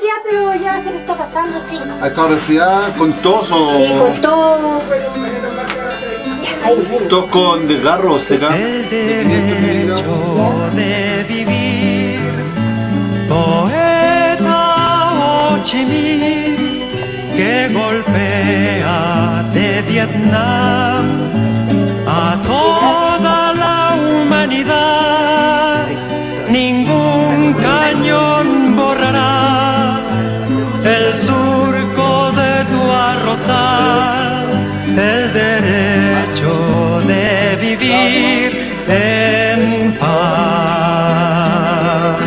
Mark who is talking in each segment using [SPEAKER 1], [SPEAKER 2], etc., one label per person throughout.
[SPEAKER 1] resfriada, pero ya se le está pasando, sí.
[SPEAKER 2] ¿Ha estado resfriada con tos o...?
[SPEAKER 1] Sí, con todo.
[SPEAKER 2] ¿Tos con desgarro o seca?
[SPEAKER 3] El derecho de vivir, poeta Ho Chi Minh, que golpea de Vietnam a toda la humanidad. Ningún cañón borrará el surco de tu arrozal, el derecho de vivir en paz.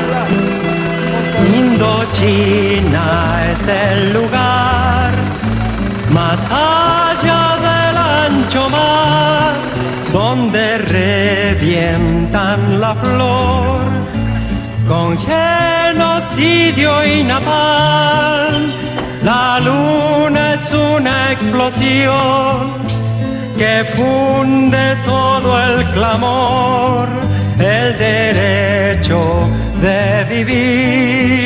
[SPEAKER 3] Indochina es el lugar más allá del ancho mar, donde revientan la flor con genocidio y napalm. La luna es una explosión que funde todo el clamor, el derecho de vivir.